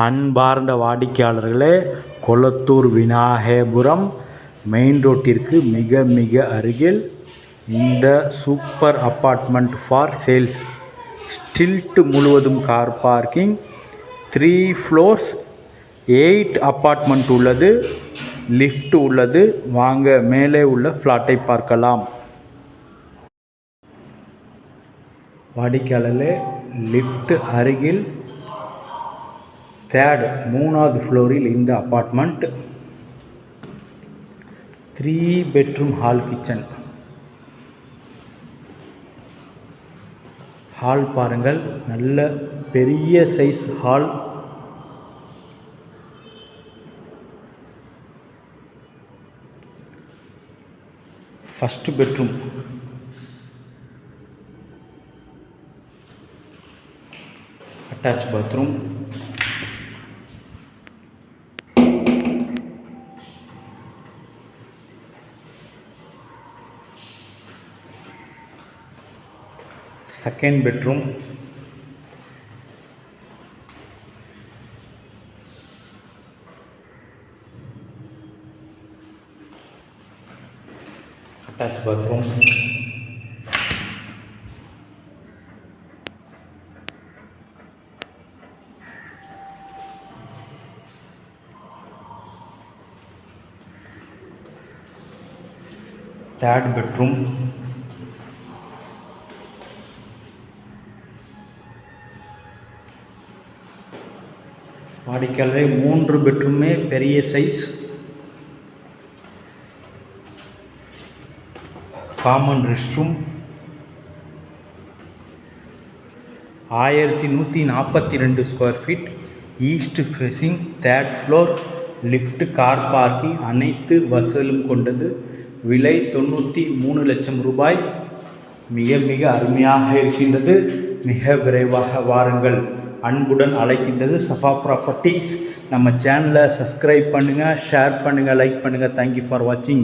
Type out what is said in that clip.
அன்பார்ந்த வாடிக்கையாளர்களே, கொளத்தூர் விநாயகபுரம் மெயின் ரோட்டிற்கு மிக மிக அருகில் இந்த சூப்பர் அப்பார்ட்மெண்ட் ஃபார் சேல்ஸ். ஸ்டில்ட் முழுவதும் கார் பார்க்கிங், 3 floors, 8 அப்பார்ட்மெண்ட் உள்ளது, லிஃப்ட் உள்ளது. வாங்க மேலே உள்ள ஃப்ளாட்டை பார்க்கலாம். வாடிக்கையாளர்களே, லிஃப்ட் அருகில் 3வது ஃப்ளோரில் இந்த apartment. 3 bedroom hall kitchen. Hall பாருங்கள், நல்ல பெரிய size hall. First bedroom. Attach bathroom. Second bedroom. Attach bathroom. Third bedroom. வாடிக்கையாளரே, 3 பெட்ரூமே பெரிய size. Common restroom. 1142 square feet. East facing, 3rd floor. Lift, car parking அனைத்து வசதியும் கொண்டது. விலை 93 லட்சம் ரூபாய். மிக மிக அருமையாக இருக்கின்றது. மிக விரைவாக வாருங்கள். அன்புடன் அழைக்கின்றது சஃபா ப்ராப்பர்ட்டிஸ். நம்ம சேனலை சப்ஸ்கிரைப் பண்ணுங்கள், ஷேர் பண்ணுங்கள், லைக் பண்ணுங்கள். தேங்க்யூ ஃபார் வாட்சிங்.